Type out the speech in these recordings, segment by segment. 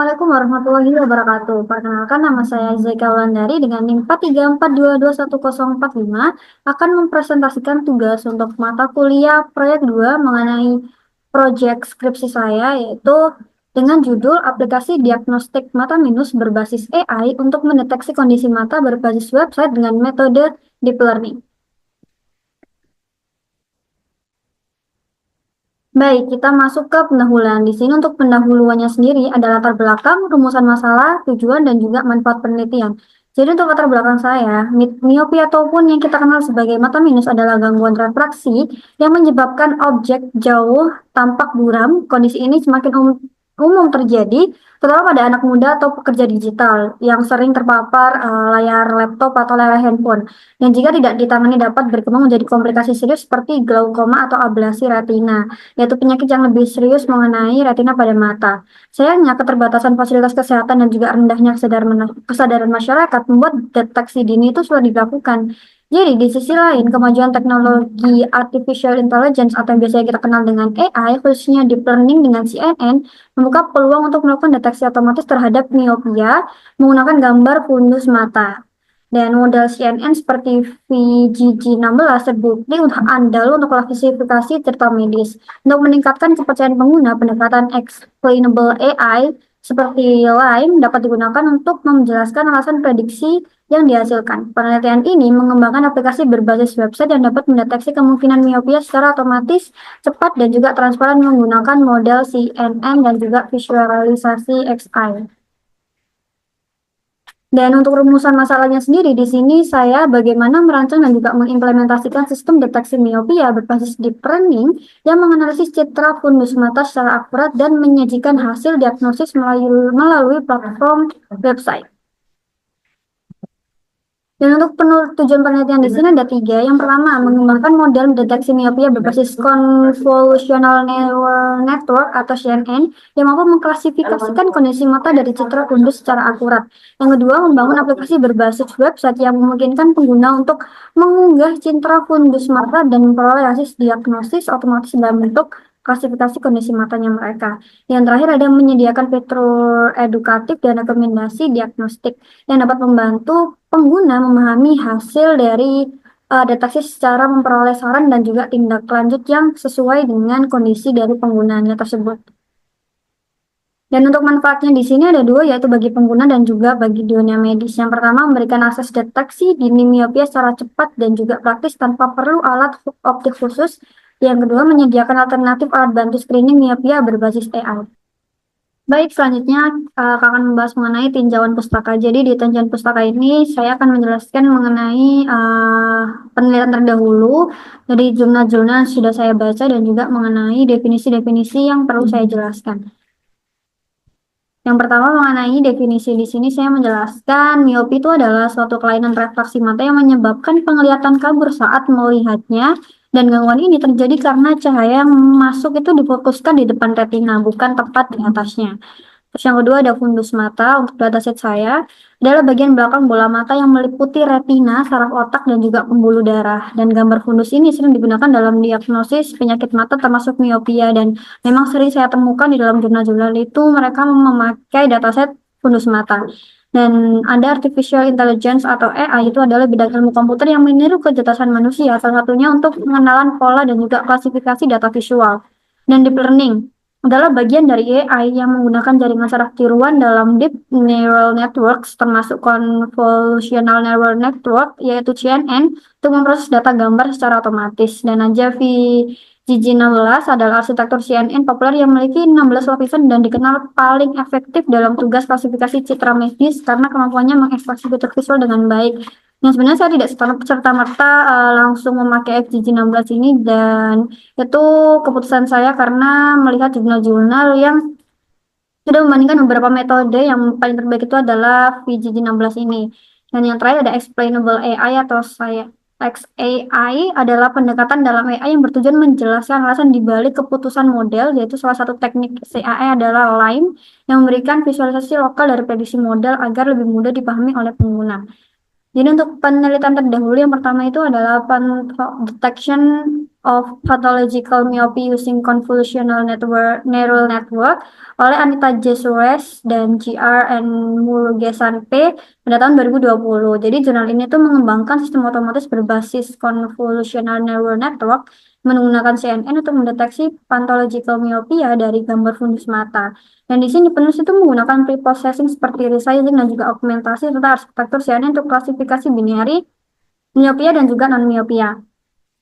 Assalamualaikum warahmatullahi wabarakatuh. Perkenalkan, nama saya Zaika Wulandari dengan NIM 434221045 akan mempresentasikan tugas untuk mata kuliah proyek 2 mengenai proyek skripsi saya, yaitu dengan judul aplikasi diagnostik mata minus berbasis AI untuk mendeteksi kondisi mata berbasis website dengan metode deep learning. Baik, kita masuk ke pendahuluan. Di sini untuk pendahuluannya sendiri ada latar belakang, rumusan masalah, tujuan, dan juga manfaat penelitian. Jadi untuk latar belakang saya, miopi ataupun yang kita kenal sebagai mata minus adalah gangguan refraksi yang menyebabkan objek jauh tampak buram. Kondisi ini semakin umum terjadi, terutama pada anak muda atau pekerja digital yang sering terpapar layar laptop atau layar handphone. Dan jika tidak ditangani dapat berkembang menjadi komplikasi serius seperti glaukoma atau ablasi retina, yaitu penyakit yang lebih serius mengenai retina pada mata. Sayangnya, keterbatasan fasilitas kesehatan dan juga rendahnya kesadaran masyarakat membuat deteksi dini itu sudah dilakukan. Jadi, di sisi lain, kemajuan teknologi artificial intelligence atau yang biasanya kita kenal dengan AI, khususnya deep learning dengan CNN, membuka peluang untuk melakukan deteksi otomatis terhadap miopia menggunakan gambar fundus mata. Dan model CNN seperti VGG16 terbukti untuk andal untuk klasifikasi cerita medis. Untuk meningkatkan kepercayaan pengguna, pendekatan explainable AI seperti LIME dapat digunakan untuk menjelaskan alasan prediksi yang dihasilkan. Penelitian ini mengembangkan aplikasi berbasis website yang dapat mendeteksi kemungkinan miopia secara otomatis, cepat, dan juga transparan menggunakan model CNN dan juga visualisasi XI. Dan untuk rumusan masalahnya sendiri, di sini saya bagaimana merancang dan juga mengimplementasikan sistem deteksi miopia berbasis deep learning yang menganalisis citra fundus mata secara akurat dan menyajikan hasil diagnosis melalui platform website. Dan untuk tujuan penelitian di sini ada tiga. Yang pertama, mengembangkan model deteksi miopia berbasis convolutional neural network atau CNN yang mampu mengklasifikasikan kondisi mata dari citra fundus secara akurat. Yang kedua, membangun aplikasi berbasis website yang memungkinkan pengguna untuk mengunggah citra fundus mata dan memperoleh hasil diagnosis otomatis dalam bentuk klasifikasi kondisi matanya mereka. Yang terakhir ada menyediakan fitur edukatif dan rekomendasi diagnostik yang dapat membantu pengguna memahami hasil dari deteksi secara memperoleh saran dan juga tindak lanjut yang sesuai dengan kondisi dari penggunaannya tersebut. Dan untuk manfaatnya di sini ada dua, yaitu bagi pengguna dan juga bagi dunia medis. Yang pertama, memberikan akses deteksi dini miopia secara cepat dan juga praktis tanpa perlu alat optik khusus. Yang kedua, menyediakan alternatif alat bantu screening miopia berbasis AI. Baik, selanjutnya Kakak akan membahas mengenai tinjauan pustaka. Jadi di tinjauan pustaka ini saya akan menjelaskan mengenai penelitian terdahulu dari jurnal-jurnal yang sudah saya baca dan juga mengenai definisi-definisi yang perlu saya jelaskan. Yang pertama mengenai definisi di sini saya menjelaskan miopi itu adalah suatu kelainan refraksi mata yang menyebabkan penglihatan kabur saat melihatnya, dan gangguan ini terjadi karena cahaya yang masuk itu difokuskan di depan retina, bukan tepat di atasnya. Terus yang kedua ada fundus mata. Untuk dataset saya adalah bagian belakang bola mata yang meliputi retina, saraf otak, dan juga pembuluh darah. Dan gambar fundus ini sering digunakan dalam diagnosis penyakit mata termasuk miopia, dan memang sering saya temukan di dalam jurnal-jurnal itu mereka memakai dataset fundus mata. Dan ada artificial intelligence atau AI, itu adalah bidang ilmu komputer yang meniru kecerdasan manusia, salah satunya untuk pengenalan pola dan juga klasifikasi data visual. Dan deep learning adalah bagian dari AI yang menggunakan jaringan saraf tiruan dalam deep neural networks termasuk convolutional neural network yaitu CNN untuk memproses data gambar secara otomatis. Dan aja VGG16 adalah arsitektur CNN populer yang memiliki 16 lapisan dan dikenal paling efektif dalam tugas klasifikasi citra medis karena kemampuannya mengekstraksi fitur visual dengan baik. Yang sebenarnya saya tidak serta-merta langsung memakai FGG16 ini, dan itu keputusan saya karena melihat jurnal-jurnal yang sudah membandingkan beberapa metode. Yang paling terbaik itu adalah VGG16 ini. Dan yang terakhir ada explainable AI atau saya XAI adalah pendekatan dalam AI yang bertujuan menjelaskan alasan dibalik keputusan model, yaitu salah satu teknik CAI adalah LIME yang memberikan visualisasi lokal dari prediksi model agar lebih mudah dipahami oleh pengguna. Jadi untuk penelitian terdahulu yang pertama itu adalah detection of Pathological Myopia Using Convolutional Neural Network oleh Anita J. Suarez dan G.R. and Murugesan P. pada tahun 2020. Jadi jurnal ini tuh mengembangkan sistem otomatis berbasis Convolutional Neural Network menggunakan CNN untuk mendeteksi pathological myopia dari gambar fundus mata. Dan di sini penulis itu menggunakan preprocessing seperti resizing dan juga augmentasi serta arsitektur CNN untuk klasifikasi binary, myopia dan juga non-myopia.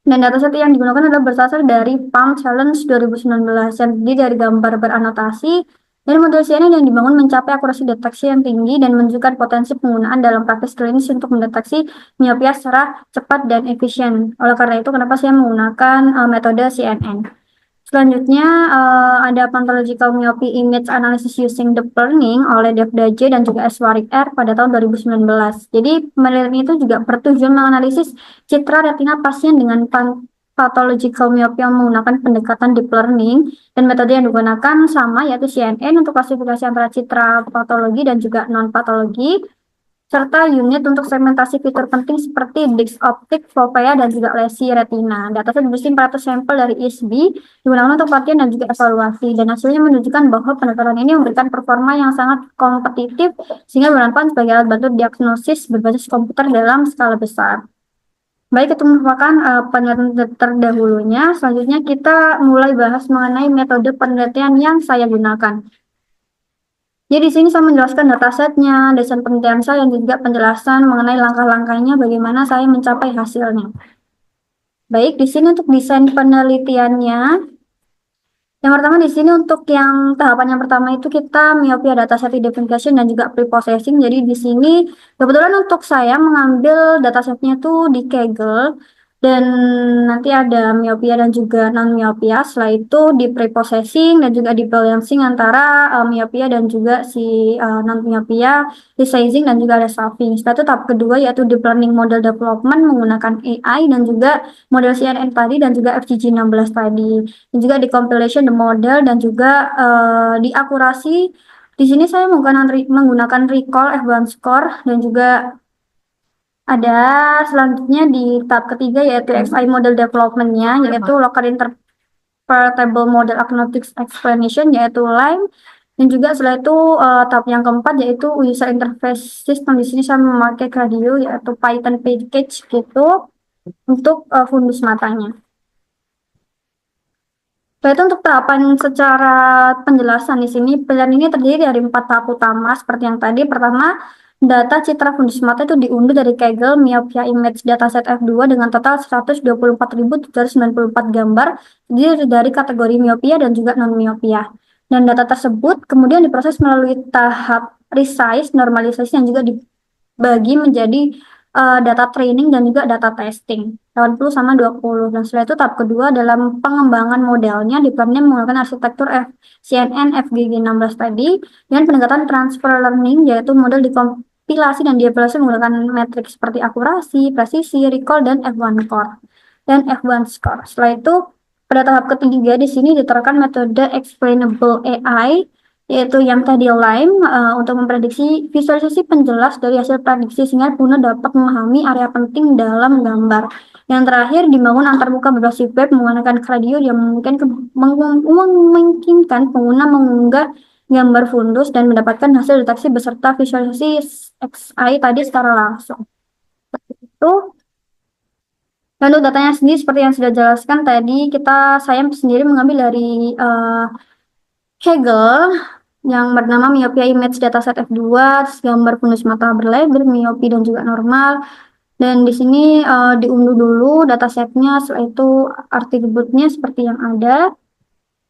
Dan dataset yang digunakan adalah berasal dari Palm Challenge 2019 yang terdiri dari gambar beranotasi dan model CNN yang dibangun mencapai akurasi deteksi yang tinggi dan menunjukkan potensi penggunaan dalam praktis klinis untuk mendeteksi myopia secara cepat dan efisien. Oleh karena itu, kenapa saya menggunakan metode CNN. Selanjutnya ada Pathological Myopia Image Analysis Using Deep Learning oleh Dev Daje dan juga Eswarik R pada tahun 2019. Jadi penelitian itu juga bertujuan menganalisis citra retina pasien dengan pathological myopia menggunakan pendekatan deep learning dan metode yang digunakan sama yaitu CNN untuk klasifikasi antara citra patologi dan juga non patologi serta unit untuk segmentasi fitur penting seperti disk optik, fovea, dan juga lesi retina. Dataset berisi 400 sampel dari ISB digunakan untuk pelatihan dan juga evaluasi, dan hasilnya menunjukkan bahwa pendekatan ini memberikan performa yang sangat kompetitif sehingga bermanfaat sebagai alat bantu diagnosis berbasis komputer dalam skala besar. Baik, itu merupakan penelitian terdahulunya. Selanjutnya kita mulai bahas mengenai metode penelitian yang saya gunakan. Jadi di sini saya menjelaskan datasetnya, desain penelitian saya, dan juga penjelasan mengenai langkah-langkahnya bagaimana saya mencapai hasilnya. Baik, di sini untuk desain penelitiannya, yang pertama di sini untuk yang tahapan yang pertama itu kita myopia dataset identification dan juga preprocessing. Jadi di sini kebetulan untuk saya mengambil datasetnya tuh di Kaggle dan nanti ada myopia dan juga non myopia. Setelah itu di preprocessing dan juga di balancing antara myopia dan juga si non myopia, resizing dan juga resolving. Setelah itu tahap kedua yaitu deep learning model development menggunakan AI dan juga model CNN tadi dan juga FGG16 tadi. Dan juga di compilation the model dan juga di akurasi. Di sini saya menggunakan recall F1 score dan juga ada selanjutnya di tahap ketiga yaitu XI model development-nya yaitu local interpretable model agnostic explanation yaitu LIME, dan juga setelah itu tahap yang keempat yaitu user interface system. Di sini saya memakai Gradio yaitu Python package gitu untuk fundus matanya. Itu untuk tahapan secara penjelasan di sini pilihan ini terdiri dari 4 tahap utama seperti yang tadi. Pertama, data citra fundus mata itu diunduh dari Kaggle Myopia Image Dataset F2 dengan total 124.794 gambar terdiri dari kategori myopia dan juga non myopia. Dan data tersebut kemudian diproses melalui tahap resize, normalisasi yang juga dibagi menjadi data training dan juga data testing 80 sama 20. Dan setelah itu tahap kedua dalam pengembangan modelnya diplomnya menggunakan arsitektur CNN FGG16 tadi dengan pendekatan transfer learning yaitu model dikompilasi dan dievaluasi menggunakan metrik seperti akurasi, presisi, recall, dan F1 score. Setelah itu pada tahap ketiga di sini diterapkan metode explainable AI yaitu yang tadi LIME untuk memprediksi visualisasi penjelas dari hasil prediksi sehingga pengguna dapat memahami area penting dalam gambar. Yang terakhir dibangun antarmuka berbasis web menggunakan Gradio yang memungkinkan pengguna mengunggah gambar fundus dan mendapatkan hasil deteksi beserta visualisasi XI tadi secara langsung. Itu. Dan untuk datanya sendiri seperti yang sudah jelaskan tadi, saya sendiri mengambil dari Kaggle yang bernama Myopia Image Dataset F2, gambar fundus mata berlabel, miopi dan juga normal. Dan di sini diunduh dulu datasetnya, setelah itu atributnya seperti yang ada.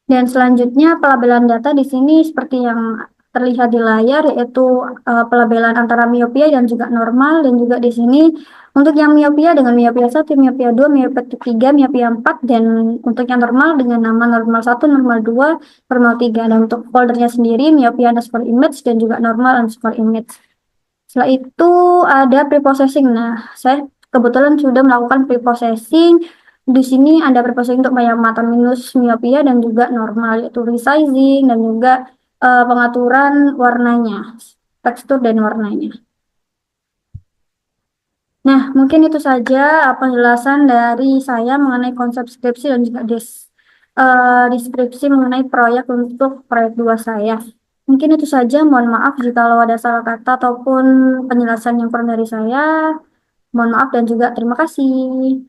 Dan selanjutnya pelabelan data di sini seperti yang terlihat di layar yaitu pelabelan antara miopia dan juga normal, dan juga di sini untuk yang miopia dengan miopia 1, miopia 2, miopia 3, miopia 4, dan untuk yang normal dengan nama normal 1, normal 2, normal 3. Dan untuk foldernya sendiri miopia underscore image dan juga normal underscore image. Setelah itu ada preprocessing. Nah, saya kebetulan sudah melakukan preprocessing. Di sini ada preprocessing untuk mata minus miopia dan juga normal yaitu resizing dan juga pengaturan warnanya, tekstur dan warnanya. Nah, mungkin itu saja penjelasan dari saya mengenai konsep skripsi dan juga deskripsi mengenai proyek untuk proyek 2 saya. Mungkin itu saja, mohon maaf jika ada salah kata ataupun penjelasan yang kurang dari saya. Mohon maaf dan juga terima kasih.